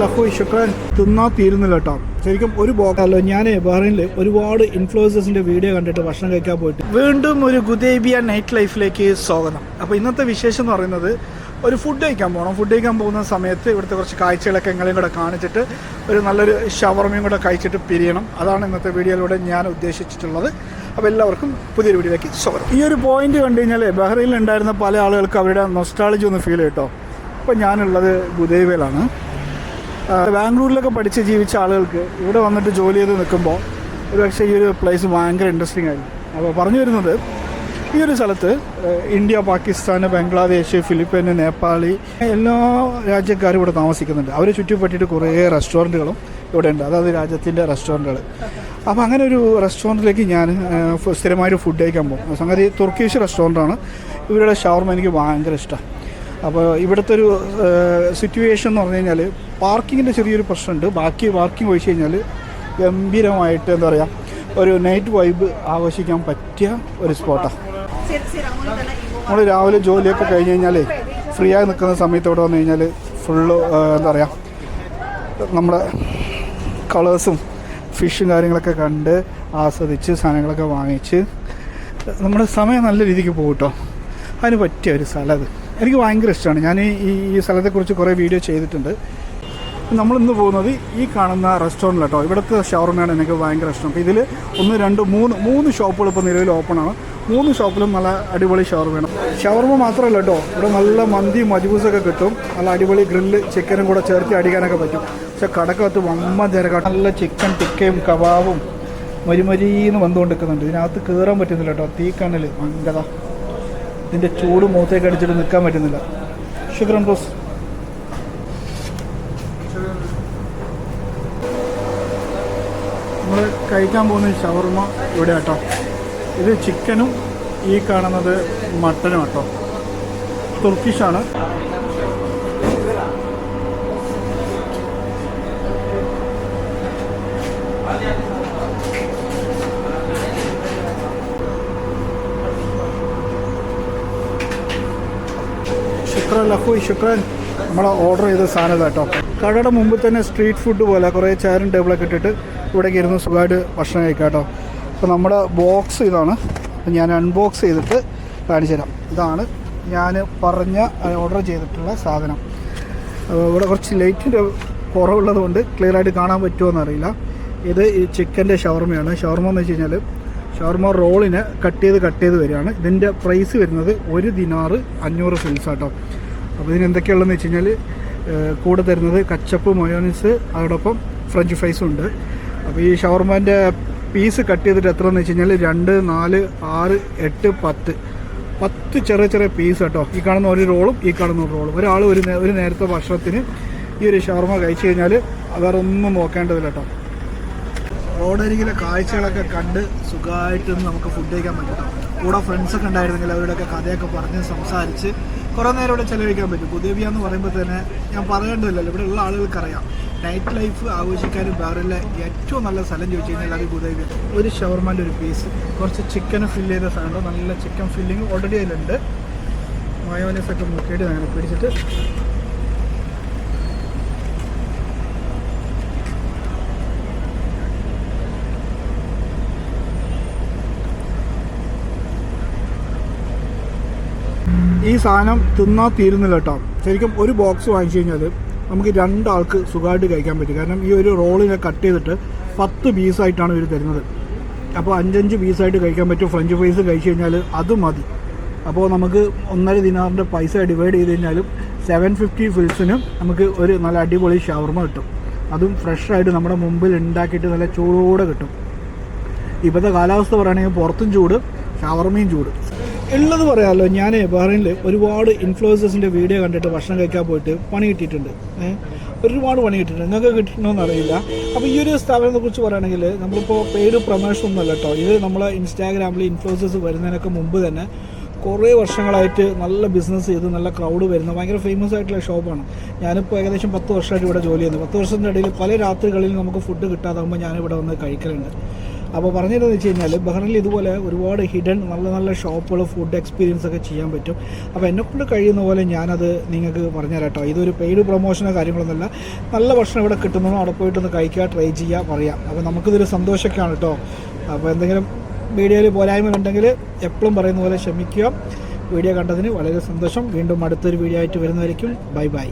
ലഹോയ് ഷുക്രാൻ തിന്നാൻ തീരുന്നില്ല കേട്ടോ. ശരിക്കും ഒരു ബോക്കല്ലോ. ഞാൻ ബഹ്റൈനിൽ ഒരുപാട് ഇൻഫ്ലുവൻസേഴ്സിൻ്റെ വീഡിയോ കണ്ടിട്ട് ഭക്ഷണം കഴിക്കാൻ പോയിട്ട് വീണ്ടും ഒരു ഗുദേബിയ നൈറ്റ് ലൈഫിലേക്ക് സ്വാഗതം. അപ്പോൾ ഇന്നത്തെ വിശേഷം എന്ന് പറയുന്നത് ഒരു ഫുഡ് കഴിക്കാൻ പോകണം. ഫുഡ് കഴിക്കാൻ പോകുന്ന സമയത്ത് ഇവിടുത്തെ കുറച്ച് കാഴ്ചകളൊക്കെ എങ്ങളെയും കൂടെ കാണിച്ചിട്ട് ഒരു നല്ലൊരു ഷവർമയും കൂടെ കഴിച്ചിട്ട് പിരിയണം. അതാണ് ഇന്നത്തെ വീഡിയോയിലൂടെ ഞാൻ ഉദ്ദേശിച്ചിട്ടുള്ളത്. അപ്പോൾ എല്ലാവർക്കും പുതിയൊരു വീഡിയോയിലേക്ക് സ്വാഗതം. ഈ ഒരു പോയിന്റ് കണ്ടു കഴിഞ്ഞാൽ ബഹ്റൈനിൽ ഉണ്ടായിരുന്ന പല ആളുകൾക്ക് അവരുടെ നൊസ്റ്റാളജി ഒന്ന് ഫീൽ ചെയ്യട്ടോ. ഇപ്പോൾ ഞാനുള്ളത് ഗുദേബിയിലാണ്. ബാംഗ്ലൂരിലൊക്കെ പഠിച്ച് ജീവിച്ച ആളുകൾക്ക് ഇവിടെ വന്നിട്ട് ജോലി ചെയ്ത് നിൽക്കുമ്പോൾ ഒരു പക്ഷേ ഈ ഒരു പ്ലേസ് ഭയങ്കര ഇൻട്രസ്റ്റിംഗ് ആയിരുന്നു. അപ്പോൾ പറഞ്ഞു വരുന്നത് ഈ ഒരു സ്ഥലത്ത് ഇന്ത്യ, പാകിസ്ഥാൻ, ബംഗ്ലാദേശ്, ഫിലിപ്പീന്, നേപ്പാളി എല്ലാ രാജ്യക്കാരും ഇവിടെ താമസിക്കുന്നുണ്ട്. അവരെ ചുറ്റിപ്പറ്റിയിട്ട് കുറേ റെസ്റ്റോറൻറ്റുകളും ഇവിടെ ഉണ്ട്. അതായത് രാജ്യത്തിൻ്റെ റെസ്റ്റോറൻറ്റുകൾ. അപ്പോൾ അങ്ങനെ ഒരു റെസ്റ്റോറൻറ്റിലേക്ക് ഞാൻ സ്ഥിരമായിട്ട് ഫുഡ് കഴിക്കാൻ പോകും. സംഗതി തുർക്കിഷ് റെസ്റ്റോറൻറ്റാണ്. ഇവരുടെ ഷവർമ എനിക്ക് ഭയങ്കര ഇഷ്ടമാണ്. അപ്പോൾ ഇവിടുത്തെ ഒരു സിറ്റുവേഷൻ എന്ന് പറഞ്ഞു കഴിഞ്ഞാൽ പാർക്കിങ്ങിൻ്റെ ചെറിയൊരു പ്രശ്നമുണ്ട്. ബാക്കി പാർക്കിംഗ് ഒഴിച്ച് കഴിഞ്ഞാൽ ഗംഭീരമായിട്ട് എന്താ പറയുക ഒരു നൈറ്റ് വൈബ് ആഘോഷിക്കാൻ പറ്റിയ ഒരു സ്പോട്ടാണ്. നമ്മൾ രാവിലെ ജോലിയൊക്കെ കഴിഞ്ഞ് കഴിഞ്ഞാൽ ഫ്രീ ആയി നിൽക്കുന്ന സമയത്ത് ഇവിടെ വന്നു കഴിഞ്ഞാൽ ഫുള്ള് എന്താ പറയുക നമ്മുടെ കളേഴ്സും ഫിഷും കാര്യങ്ങളൊക്കെ കണ്ട് ആസ്വദിച്ച് സാധനങ്ങളൊക്കെ വാങ്ങിച്ച് നമ്മുടെ സമയം നല്ല രീതിക്ക് പോകും കേട്ടോ. അതിന് പറ്റിയ ഒരു സ്ഥലം അത് എനിക്ക് ഭയങ്കര ഇഷ്ടമാണ്. ഞാൻ ഈ സ്ഥലത്തെക്കുറിച്ച് കുറേ വീഡിയോ ചെയ്തിട്ടുണ്ട്. നമ്മളിന്ന് പോകുന്നത് ഈ കാണുന്ന റെസ്റ്റോറൻറ്റിൽ കേട്ടോ. ഇവിടുത്തെ ഷവർമയാണ് എനിക്ക് ഭയങ്കര ഇഷ്ടം. അപ്പോൾ ഇതിൽ 1, 2, 3 ഷോപ്പുകൾ ഇപ്പോൾ നിലവിൽ ഓപ്പണാണ്. 3 ഷോപ്പിലും നല്ല അടിപൊളി ഷവർമയാണ്. ഷവർമ മാത്രമല്ല കേട്ടോ, ഇവിടെ നല്ല മന്തി മജ്ബൂസൊക്കെ കിട്ടും. നല്ല അടിപൊളി ഗ്രില്ല് ചിക്കനും കൂടെ ചേർത്ത് അടിക്കാനൊക്കെ പറ്റും. പക്ഷേ കടക്കകത്ത് വമ്പൻ തിരക്കാട്ട് നല്ല ചിക്കൻ ടിക്കയും കബാബും മരിമരീന്ന് വന്നുകൊണ്ടിരിക്കുന്നുണ്ട്. ഇതിനകത്ത് കയറാൻ പറ്റുന്നില്ല കേട്ടോ. തീക്കണ്ണിൽ ഭയങ്കര ഇതിൻ്റെ ചൂട് മുഖത്തേക്ക് അടിച്ചിട്ട് നിൽക്കാൻ പറ്റുന്നില്ല. ഷുക്രൻ ബോസ്. നമ്മൾ കഴിക്കാൻ പോകുന്ന ഷവർമ ഇവിടെ കേട്ടോ. ഇത് ചിക്കനും ഈ കാണുന്നത് മട്ടനും കേട്ടോ. തുർക്കിഷാണ്. ഷുക്രാൻ ലഹോയ് ഷുക്രാൻ. നമ്മൾ ഓർഡർ ചെയ്ത സാധനം കേട്ടോ. കടയുടെ മുമ്പ് തന്നെ സ്ട്രീറ്റ് ഫുഡ് പോലെ കുറേ ചെയറും ടേബിളൊക്കെ ഇട്ടിട്ട് ഇവിടേക്ക് ഇരുന്ന് സുഖമായിട്ട് ഭക്ഷണം കഴിക്കാം കേട്ടോ. അപ്പോൾ നമ്മുടെ ബോക്സ് ഇതാണ്. ഞാൻ അൺബോക്സ് ചെയ്തിട്ട് കാണിച്ചു തരാം. ഇതാണ് ഞാൻ ഓർഡർ ചെയ്തിട്ടുള്ള സാധനം. ഇവിടെ കുറച്ച് ലൈറ്റിൻ്റെ കുറവുള്ളത് കൊണ്ട് ക്ലിയറായിട്ട് കാണാൻ പറ്റുമോ എന്നറിയില്ല. ഇത് ഈ ചിക്കൻ്റെ ഷവർമയാണ്. ഷവർമ എന്ന് വെച്ച് കഴിഞ്ഞാൽ ഷവർമ റോളിന് കട്ട് ചെയ്ത് വരികയാണ്. ഇതിൻ്റെ പ്രൈസ് വരുന്നത് 1 ദിനാർ 500 ഫിൽസ് കേട്ടോ. അപ്പോൾ ഇതിന് എന്തൊക്കെയുള്ളതെന്ന് വെച്ച് കഴിഞ്ഞാൽ കൂടെ തരുന്നത് കച്ചപ്പ്, മയോനീസ്, അതോടൊപ്പം ഫ്രഞ്ച് ഫ്രൈസും ഉണ്ട്. അപ്പോൾ ഈ ഷവർമാൻ്റെ പീസ് കട്ട് ചെയ്തിട്ട് എത്രയെന്ന് വെച്ച് കഴിഞ്ഞാൽ 2, 4, 6, 8, 10 ചെറിയ പീസ് കേട്ടോ. ഈ കാണുന്ന ഒരു റോളും ഈ കാണുന്ന ഒരു റോളും. ഒരാൾ ഒരു നേരത്തെ ഭക്ഷണത്തിന് ഈ ഒരു ഷവർമ കഴിച്ച് കഴിഞ്ഞാൽ വേറെ ഒന്നും നോക്കേണ്ടതില്ല കേട്ടോ. റോഡരികിലെ കാഴ്ചകളൊക്കെ കണ്ട് സുഖമായിട്ട് നമുക്ക് ഫുഡ് കഴിക്കാൻ പറ്റും. കൂടെ ഫ്രണ്ട്സൊക്കെ ഉണ്ടായിരുന്നെങ്കിൽ അവരുടെയൊക്കെ കഥയൊക്കെ പറഞ്ഞ് സംസാരിച്ച് കുറേ നേരം ഇവിടെ ചിലവഴിക്കാൻ പറ്റും. ഗുദേബിയ എന്ന് പറയുമ്പോൾ തന്നെ ഞാൻ പറയേണ്ടതില്ലല്ലോ, ഇവിടെ ഉള്ള ആളുകൾക്കറിയാം. നൈറ്റ് ലൈഫ് ആഘോഷിക്കാനും ബഹ്റൈനിലെ ഏറ്റവും നല്ല സ്ഥലം ചോദിച്ചു കഴിഞ്ഞാൽ അത് ഗുദേബിയ. ഒരു ഷവർമാൻ്റെ ഒരു പീസ്, കുറച്ച് ചിക്കന് ഫില്ല് ചെയ്ത സാധനം, നല്ല ചിക്കൻ ഫില്ലിങ് ഓൾറെഡി അതിലുണ്ട്. മയോനൈസൊക്കെ മുക്കിയിട്ട് അങ്ങനെ പിടിച്ചിട്ട് ഈ സാധനം തിന്നാൻ തീരുന്നില്ല കേട്ടോ. ശരിക്കും ഒരു ബോക്സ് വാങ്ങിച്ചു കഴിഞ്ഞാൽ നമുക്ക് 2 ആൾക്ക് സുഖമായിട്ട് കഴിക്കാൻ പറ്റും. കാരണം ഈ ഒരു റോളിനെ കട്ട് ചെയ്തിട്ട് 10 പീസായിട്ടാണ് ഇവർ തരുന്നത്. അപ്പോൾ 5 പീസായിട്ട് കഴിക്കാൻ പറ്റും. ഫ്രഞ്ച് ഫ്രൈസ് കഴിച്ചു കഴിഞ്ഞാൽ അത് മതി. അപ്പോൾ നമുക്ക് 1.5 ദിനാറിൻ്റെ പൈസ ഡിവൈഡ് ചെയ്ത് കഴിഞ്ഞാലും 750 ഫിൽസിന് നമുക്ക് ഒരു നല്ല അടിപൊളി ഷവർമ കിട്ടും. അതും ഫ്രഷായിട്ട് നമ്മുടെ മുമ്പിൽ ഉണ്ടാക്കിയിട്ട് നല്ല ചൂടോടെ കിട്ടും. ഇപ്പോഴത്തെ കാലാവസ്ഥ പറയുകയാണെങ്കിൽ പുറത്തും ചൂട്, ഷവർമയും ചൂട് ഉള്ളത് പറയാമല്ലോ. ഞാൻ ബഹ്റൈനിൽ ഒരുപാട് ഇൻഫ്ലുവൻസേഴ്സിൻ്റെ വീഡിയോ കണ്ടിട്ട് ഭക്ഷണം കഴിക്കാൻ പോയിട്ട് പണി കിട്ടിയിട്ടുണ്ട്. ഒരുപാട് പണി കിട്ടിയിട്ടുണ്ട്. നിങ്ങൾക്ക് കിട്ടണമെന്ന് അറിയില്ല. അപ്പോൾ ഈ ഒരു സ്ഥാപനത്തെക്കുറിച്ച് പറയുകയാണെങ്കിൽ നമ്മളിപ്പോൾ പെയ്ഡ് പ്രൊമോഷൻ ഒന്നുമല്ല കേട്ടോ. ഇത് നമ്മളെ ഇൻസ്റ്റാഗ്രാമിൽ ഇൻഫ്ലുവൻസേഴ്സ് വരുന്നതിനൊക്കെ മുമ്പ് തന്നെ കുറേ വർഷങ്ങളായിട്ട് നല്ല ബിസിനസ് ചെയ്ത് നല്ല ക്രൗഡ് വരുന്ന ഭയങ്കര ഫേമസ് ആയിട്ടുള്ള ഷോപ്പാണ്. ഞാനിപ്പോൾ ഏകദേശം 10 വർഷമായിട്ട് ഇവിടെ ജോലി ചെയ്യുന്നത്. 10 വർഷത്തിൻ്റെ ഇടയിൽ പല രാത്രികളിൽ നമുക്ക് ഫുഡ് കിട്ടാതാകുമ്പോൾ ഞാനിവിടെ വന്ന് കഴിക്കലുണ്ട്. അപ്പോൾ പറഞ്ഞിരുന്നത് വെച്ച് കഴിഞ്ഞാൽ ബഹ്റൈനിൽ ഇതുപോലെ ഒരുപാട് ഹിഡൻ നല്ല നല്ല ഷോപ്പുകൾ ഫുഡ് എക്സ്പീരിയൻസ് ഒക്കെ ചെയ്യാൻ പറ്റും. അപ്പോൾ എന്നെക്കൊണ്ട് കഴിയുന്ന പോലെ ഞാനത് നിങ്ങൾക്ക് പറഞ്ഞുതരാം കേട്ടോ. ഇതൊരു പെയ്ഡ് പ്രൊമോഷനോ കാര്യങ്ങളൊന്നുമല്ല. നല്ല ഭക്ഷണം ഇവിടെ കിട്ടുന്നതോ അവിടെ പോയിട്ടൊന്ന് കഴിക്കുക, ട്രൈ ചെയ്യുക, പറയാം. അപ്പോൾ നമുക്കിതൊരു സന്തോഷമൊക്കെയാണ് കേട്ടോ. അപ്പോൾ എന്തെങ്കിലും വീഡിയോയിൽ പോരായ്മകളുണ്ടെങ്കിൽ എപ്പോഴും പറയുന്ന പോലെ ക്ഷമിക്കുക. വീഡിയോ കണ്ടതിന് വളരെ സന്തോഷം. വീണ്ടും അടുത്തൊരു വീഡിയോ ആയിട്ട് വരുന്നതായിരിക്കും. Bye bye.